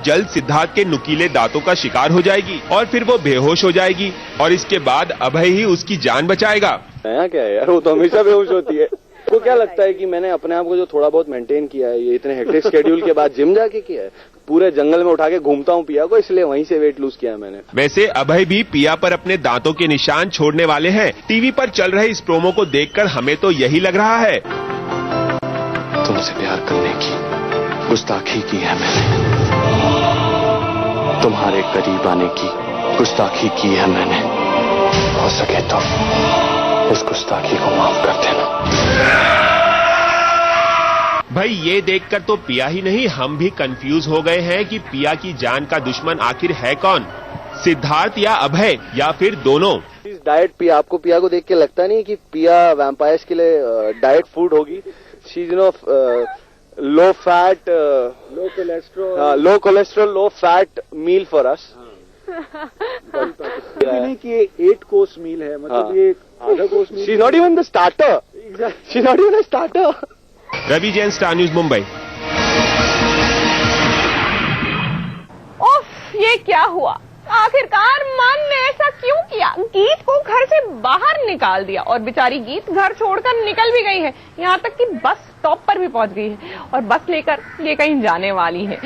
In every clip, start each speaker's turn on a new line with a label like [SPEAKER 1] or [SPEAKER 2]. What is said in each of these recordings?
[SPEAKER 1] जल्द सिद्धार्थ के नुकीले दांतों का शिकार हो जाएगी और फिर वो बेहोश हो जाएगी और इसके बाद अभय ही उसकी जान बचाएगा।
[SPEAKER 2] नया क्या है यार, वो तो हमेशा बेहोश होती है। तो क्या लगता है कि मैंने अपने आप को जो थोड़ा बहुत मेंटेन किया है ये इतने हेक्टिक शेड्यूल के बाद जिम जाके किया है। पूरे जंगल में उठा के घूमता हूँ पिया को, इसलिए वहीं से वेट लूज किया है मैंने।
[SPEAKER 1] वैसे अभय भी पिया पर अपने दांतों के निशान छोड़ने वाले हैं। टीवी पर चल रहे इस प्रोमो को देखकर हमें तो यही लग रहा है।
[SPEAKER 3] तुमसे प्यार करने की गुस्ताखी की है मैंने, तुम्हारे करीब आने की गुस्ताखी की है मैंने। हो सके तो इस गुस्ताखी को माफ कर देना।
[SPEAKER 1] भाई ये देखकर तो पिया ही नहीं हम भी कंफ्यूज हो गए हैं कि पिया की जान का दुश्मन आखिर है कौन, सिद्धार्थ या अभय या फिर दोनों।
[SPEAKER 2] डाइट पिया को देख के लगता नहीं कि पिया वैम्पायर्स के लिए डाइट फूड होगी। She is no low fat, low cholesterol, low fat meal for us.
[SPEAKER 4] नहीं कि 8 कोर्स मील है, मतलब ये आधा course meal.
[SPEAKER 2] She not even the starter, she not even a starter.
[SPEAKER 1] Ravi Jain, star news, Mumbai.
[SPEAKER 5] ओफ, ये क्या हुआ? आखिरकार मान ने ऐसा क्यों किया? गीत को घर से बाहर निकाल दिया और बेचारी गीत घर छोड़कर निकल भी गई है। यहाँ तक कि बस स्टॉप पर भी पहुंच गई है और बस लेकर ये कहीं जाने वाली है,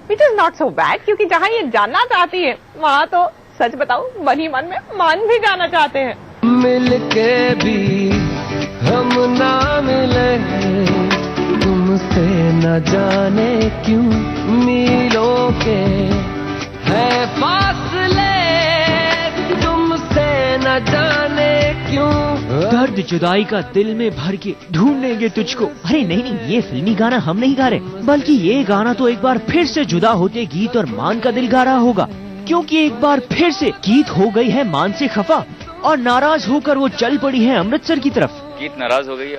[SPEAKER 5] which is not so bad, क्योंकि जहाँ ये जाना चाहती है वहाँ तो सच बताऊं मन ही मन में मान भी जाना चाहते हैं।
[SPEAKER 6] मिलके भी हम ना मिले, तुमसे न जाने क्यों मीलों के है फासले, तुमसे न जाने क्यों।
[SPEAKER 7] दर्द जुदाई का दिल में भर के ढूंढेंगे तुझको। अरे नहीं, ये फिल्मी गाना हम नहीं गा रहे, बल्कि ये गाना तो एक बार फिर से जुदा होते गीत और मान का दिल गा रहा होगा, क्योंकि एक बार फिर से गीत हो गई है मान से खफा और नाराज होकर वो चल पड़ी है अमृतसर की तरफ।
[SPEAKER 8] गीत नाराज हो गई है,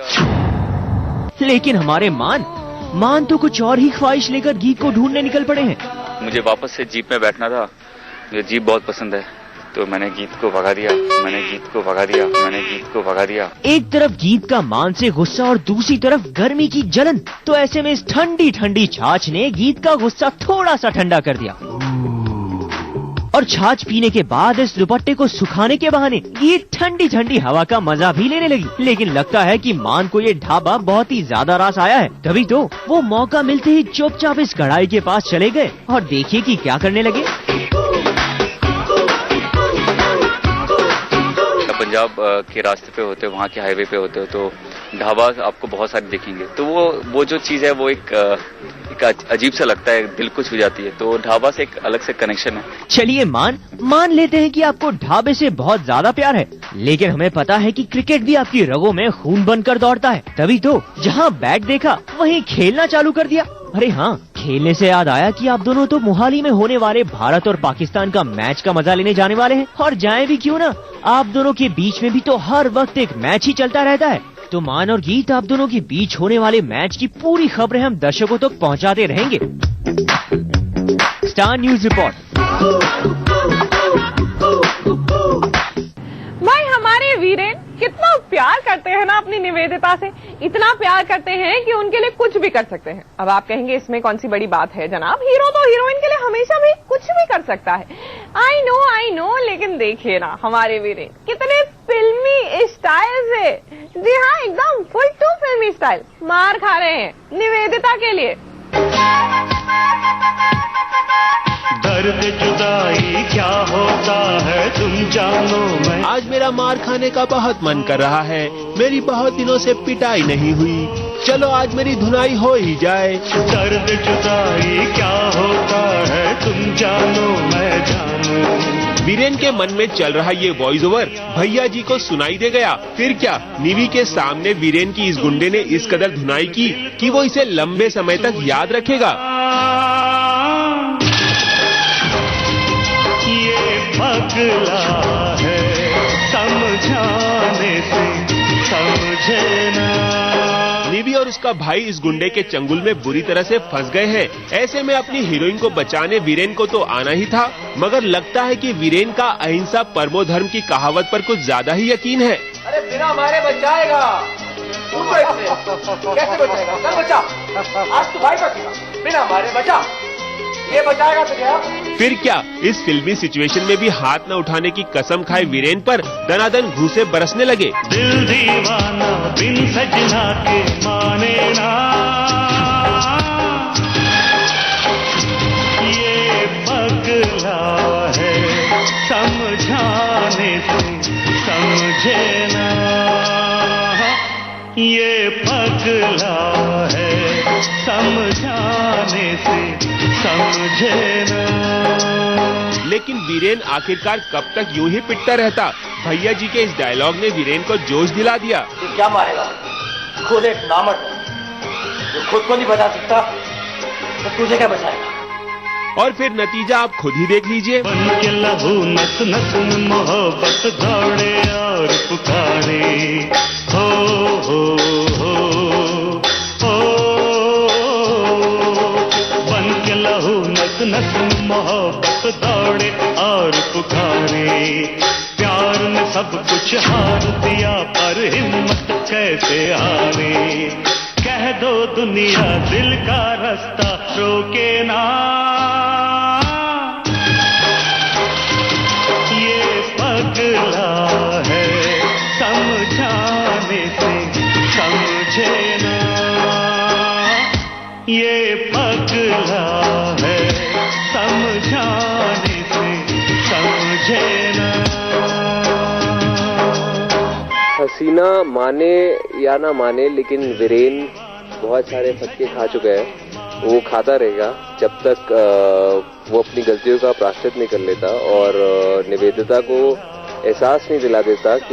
[SPEAKER 7] लेकिन हमारे मान तो कुछ और ही ख्वाहिश लेकर गीत को ढूंढने निकल पड़े हैं।
[SPEAKER 8] मुझे वापस से जीप में बैठना था, मुझे जीप बहुत पसंद है, तो मैंने गीत को भगा दिया, मैंने गीत को भगा दिया, मैंने गीत को भगा दिया।
[SPEAKER 7] एक तरफ गीत का मान से गुस्सा और दूसरी तरफ गर्मी की जलन, तो ऐसे में इस ठंडी ठंडी छाछ ने गीत का गुस्सा थोड़ा सा ठंडा कर दिया और छाछ पीने के बाद इस दुपट्टे को सुखाने के बहाने ये ठंडी ठंडी हवा का मजा भी लेने लगी। लेकिन लगता है कि मान को ये ढाबा बहुत ही ज्यादा रास आया है, तभी तो वो मौका मिलते ही चुपचाप इस कढ़ाई के पास चले गए और देखिए कि क्या करने लगे।
[SPEAKER 8] पंजाब के रास्ते पे होते हो, वहाँ के हाईवे पे होते हो, तो ढाबा आपको बहुत सारे दिखेंगे, तो वो जो चीज है वो एक अजीब सा लगता है, दिल को छू जाती है, तो ढाबा से एक अलग से कनेक्शन है।
[SPEAKER 7] चलिए मान लेते हैं कि आपको ढाबे से बहुत ज्यादा प्यार है, लेकिन हमें पता है कि क्रिकेट भी आपकी रगों में खून बनकर दौड़ता है, तभी तो जहाँ बैट देखा वहीं खेलना चालू कर दिया। अरे हाँ, खेलने से याद आया कि आप दोनों तो मोहाली में होने वाले भारत और पाकिस्तान का मैच का मजा लेने जाने वाले हैं, और जाए भी क्यों ना, आप दोनों के बीच में भी तो हर वक्त एक मैच ही चलता रहता है। तो मान और गीत आप दोनों के बीच होने वाले मैच की पूरी खबरें हम दर्शकों तक पहुंचाते रहेंगे। Star news report.
[SPEAKER 5] भाई हमारे वीरेन कितना प्यार करते हैं ना अपनी निवेदिता से, इतना प्यार करते हैं कि उनके लिए कुछ भी कर सकते हैं। अब आप कहेंगे इसमें कौन सी बड़ी बात है जनाब, हीरो तो हीरोइन के लिए हमेशा भी कुछ भी कर सकता है। आई नो, लेकिन देखिए ना हमारे वीरेन कितने फिल्मी स्टाइल से, जी हाँ एकदम फुल टू फिल्मी स्टाइल मार खा रहे हैं निवेदिता के लिए।
[SPEAKER 6] दर्द जुदाई क्या होता है तुम जानो। मैं
[SPEAKER 1] आज मेरा मार खाने का बहुत मन कर रहा है, मेरी बहुत दिनों से पिटाई नहीं हुई, चलो आज मेरी धुनाई हो ही जाए।
[SPEAKER 6] दर्द जुदाई क्या होता है तुम जानो मैं जानू।
[SPEAKER 1] वीरेन के मन में चल रहा ये वॉइस ओवर भैया जी को सुनाई दे गया, फिर क्या निवी के सामने वीरेन की इस गुंडे ने इस कदर धुनाई की कि वो इसे लंबे समय तक याद रखेगा।
[SPEAKER 6] पगला है समझाने से समझे ना।
[SPEAKER 1] निवी और उसका भाई इस गुंडे के चंगुल में बुरी तरह से फंस गए हैं। ऐसे में अपनी हीरोइन को बचाने वीरेन को तो आना ही था, मगर लगता है कि वीरेन का अहिंसा परमो धर्म की कहावत पर कुछ ज्यादा ही यकीन है।
[SPEAKER 9] अरे बिना मारे बचाएगा, कैसे बचाएगा? चल बचा, आज तू भाई बचेगा, बिना मारे बचा। ये बचाएगा तुझे।
[SPEAKER 1] फिर क्या इस फिल्मी सिचुएशन में भी हाथ न उठाने की कसम खाए वीरेन पर दनादन घूंसे बरसने लगे।
[SPEAKER 6] दिल दीवाना बिन सजना के माने ना, ये पगला है समझाने से समझे ना, ये पगला है समझाने से समझे ना।
[SPEAKER 1] लेकिन वीरेन आखिरकार कब तक यूं ही पिटता रहता? भैया जी के इस डायलॉग ने वीरेन को जोश दिला दिया।
[SPEAKER 9] तू क्या मारेगा? खुद एक नामर्द है जो खुद को नहीं बचा सकता, तो तुझे क्या बचाएगा?
[SPEAKER 1] और फिर नतीजा आप खुद ही देख लीजिए।
[SPEAKER 6] बन के लहू नस नस में मोहब्बत दौड़े और पुकारे, हो हो हो हो, बन के लहू नस नस में मोहब्बत दौड़े और पुकारे। प्यार ने सब कुछ हार दिया पर हिम्मत कैसे हारे, कह दो दुनिया दिल का रास्ता रोके ना, ये पगला है समझाने से समझे ना, ये पगला है समझाने से समझे ना।
[SPEAKER 2] हसीना माने या ना माने, लेकिन वीरेन बहुत सारे फटके खा चुका है। वो खाता रहेगा जब तक वो अपनी गलतियों का प्रायश्चित नहीं कर लेता और निवेदिता को एहसास नहीं दिला देता कि